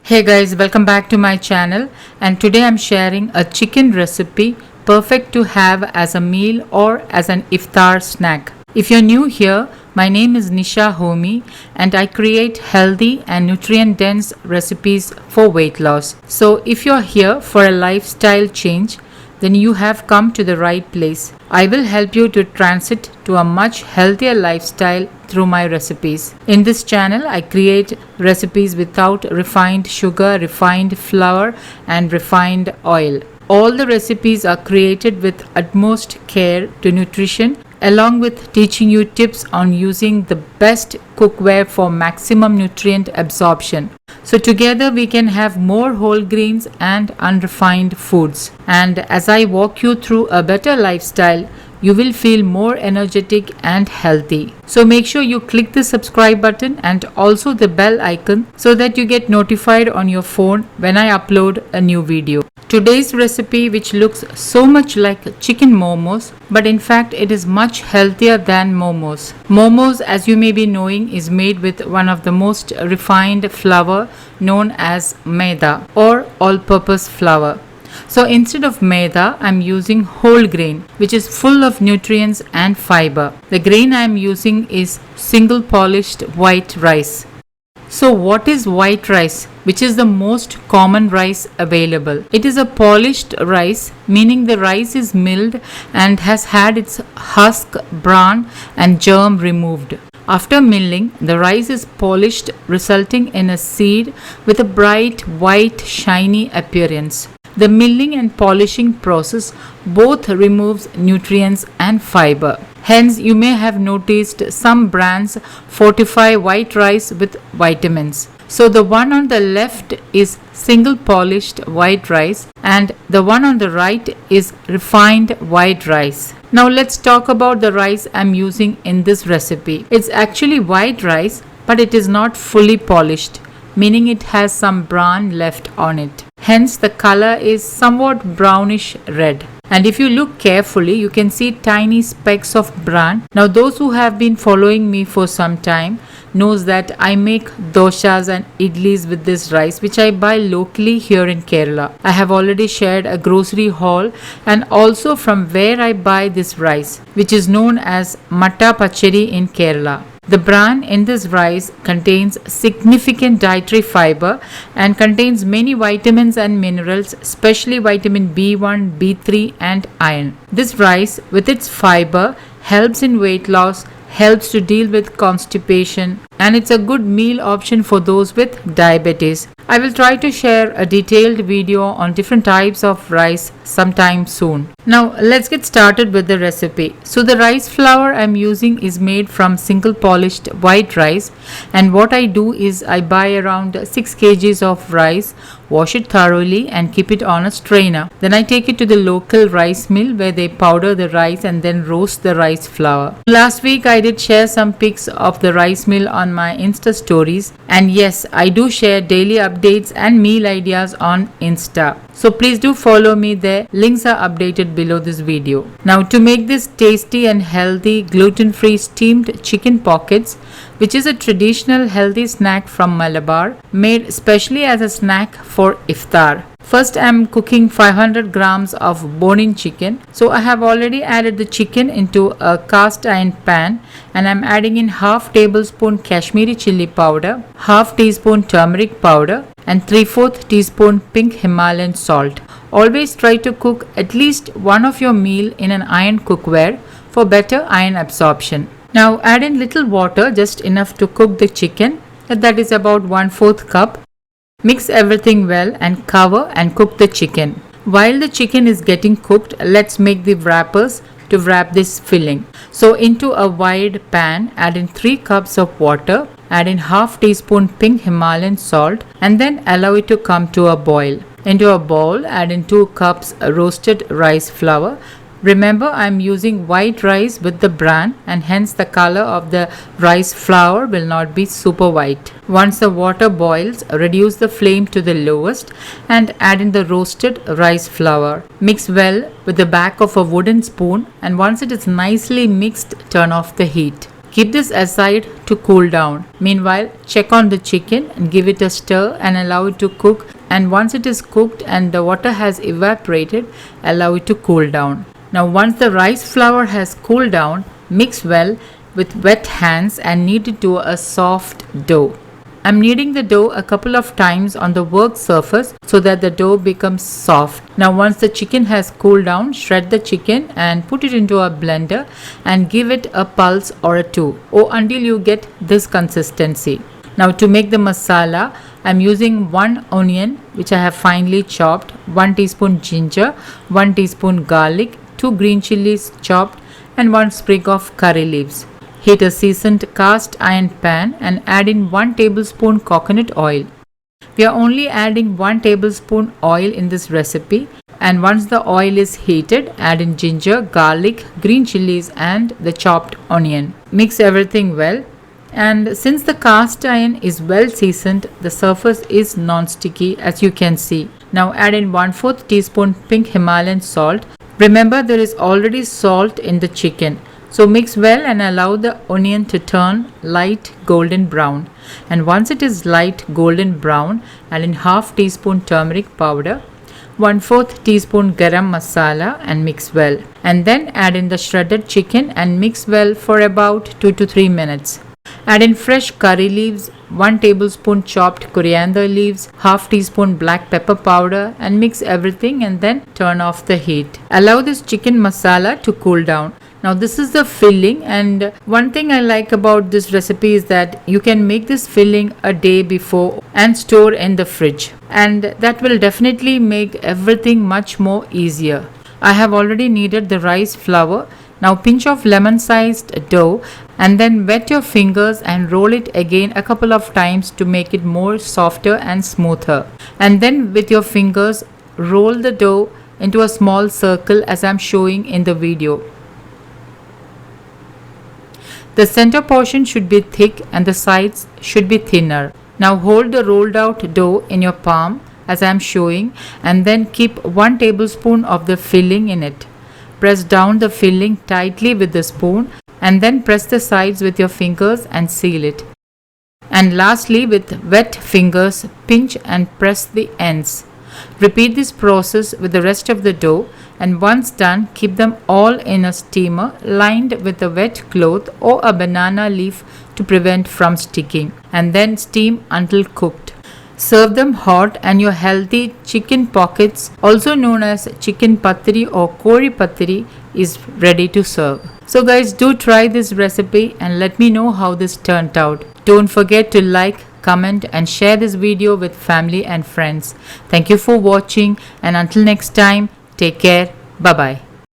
Hey guys, welcome back to my channel, and today I'm sharing a chicken recipe perfect to have as a meal or as an iftar snack. If you're new here, my name is Nisa Homey and I create healthy and nutrient dense recipes for weight loss. So if you're here for a lifestyle change, then you have come to the right place. I will help you to transit to a much healthier lifestyle through my recipes. In this channel, I create recipes without refined sugar, refined flour, and refined oil. All the recipes are created with utmost care to nutrition, along with teaching you tips on using the best cookware for maximum nutrient absorption. So together we can have more whole grains and unrefined foods. And as I walk you through a better lifestyle, you will feel more energetic and healthy. So make sure you click the subscribe button and also the bell icon so that you get notified on your phone when I upload a new video. Today's recipe, which looks so much like chicken momos, but in fact it is much healthier than momos. Momos, as you may be knowing, is made with one of the most refined flour known as maida or all-purpose flour. So instead of maida, I'm using whole grain, which is full of nutrients and fiber. The grain I'm using is single polished white rice. So what is white rice, which is the most common rice available? It is a polished rice, meaning the rice is milled and has had its husk, bran and germ removed. After milling, the rice is polished, resulting in a seed with a bright white shiny appearance. The milling and polishing process both removes nutrients and fiber. Hence, you may have noticed some brands fortify white rice with vitamins. So the one on the left is single polished white rice and the one on the right is refined white rice. Now let's talk about the rice I'm using in this recipe. It's actually white rice, but it is not fully polished, meaning it has some bran left on it. Hence the color is somewhat brownish red. And if you look carefully, you can see tiny specks of bran. Now those who have been following me for some time knows that I make doshas and idlis with this rice, which I buy locally here in Kerala. I have already shared a grocery haul and also from where I buy this rice, which is known as matta pachadi in Kerala. The bran in this rice contains significant dietary fiber and contains many vitamins and minerals, especially vitamin B1, B3 and iron. This rice with its fiber helps in weight loss, helps to deal with constipation, and it's a good meal option for those with diabetes. I will try to share a detailed video on different types of rice sometime soon. Now let's get started with the recipe. So the rice flour I'm using is made from single polished white rice, and what I do is I buy around 6 kgs of rice, wash it thoroughly and keep it on a strainer. Then I take it to the local rice mill where they powder the rice and then roast the rice flour. Last week I did share some pics of the rice mill on my Insta stories, and yes, I do share daily updates and meal ideas on Insta. So please do follow me there. Links are updated below this video. Now to make this tasty and healthy gluten-free steamed chicken pockets, which is a traditional healthy snack from Malabar, made specially as a snack for iftar. First, I am cooking 500 grams of bone-in chicken. So I have already added the chicken into a cast iron pan and I am adding in half tablespoon Kashmiri chili powder, half teaspoon turmeric powder and 3/4 teaspoon pink Himalayan salt. Always try to cook at least one of your meal in an iron cookware for better iron absorption. Now add in little water, just enough to cook the chicken, that is about 1/4 cup. Mix everything well and cover and cook the chicken. While the chicken is getting cooked, let's make the wrappers to wrap this filling. So into a wide pan, add in 3 cups of water, add in half teaspoon pink Himalayan salt and then allow it to come to a boil. Into a bowl, add in 2 cups roasted rice flour. Remember, I am using white rice with the bran and hence the color of the rice flour will not be super white. Once the water boils, reduce the flame to the lowest and add in the roasted rice flour. Mix well with the back of a wooden spoon, and once it is nicely mixed, turn off the heat. Keep this aside to cool down. Meanwhile, check on the chicken and give it a stir and allow it to cook. And once it is cooked and the water has evaporated, allow it to cool down. Now once the rice flour has cooled down, mix well with wet hands and knead it to a soft dough. I'm kneading the dough a couple of times on the work surface so that the dough becomes soft. Now once the chicken has cooled down, shred the chicken and put it into a blender and give it a pulse or a two or until you get this consistency. Now to make the masala, I'm using 1 onion which I have finely chopped, 1 teaspoon ginger, 1 teaspoon garlic, 2 green chilies chopped and 1 sprig of curry leaves. Heat a seasoned cast iron pan and add in 1 tablespoon coconut oil. We are only adding 1 tablespoon oil in this recipe, and once the oil is heated, add in ginger, garlic, green chilies and the chopped onion. Mix everything well, and since the cast iron is well seasoned, the surface is non-sticky as you can see. Now add in 1/4 teaspoon pink Himalayan salt. Remember, there is already salt in the chicken. So mix well and allow the onion to turn light golden brown. And once it is light golden brown, add in half teaspoon turmeric powder, 1/4 teaspoon garam masala and mix well. And then add in the shredded chicken and mix well for about 2 to 3 minutes. Add in fresh curry leaves, 1 tablespoon chopped coriander leaves, half teaspoon black pepper powder and mix everything and then turn off the heat. Allow this chicken masala to cool down. Now this is the filling, and one thing I like about this recipe is that you can make this filling a day before and store in the fridge, and that will definitely make everything much more easier. I have already kneaded the rice flour. Now pinch of lemon sized dough and then wet your fingers and roll it again a couple of times to make it more softer and smoother. And then with your fingers roll the dough into a small circle as I'm showing in the video. The center portion should be thick and the sides should be thinner. Now hold the rolled out dough in your palm as I am showing and then keep 1 tablespoon of the filling in it. Press down the filling tightly with the spoon and then press the sides with your fingers and seal it. And lastly, with wet fingers, pinch and press the ends. Repeat this process with the rest of the dough, and once done, keep them all in a steamer lined with a wet cloth or a banana leaf to prevent from sticking, and then steam until cooked. Serve them hot and your healthy chicken pockets, also known as chicken pathiri or kori pathiri, is ready to serve. So guys, do try this recipe and let me know how this turned out. Don't forget to like, comment and share this video with family and friends. Thank you for watching, and until next time, take care. Bye bye.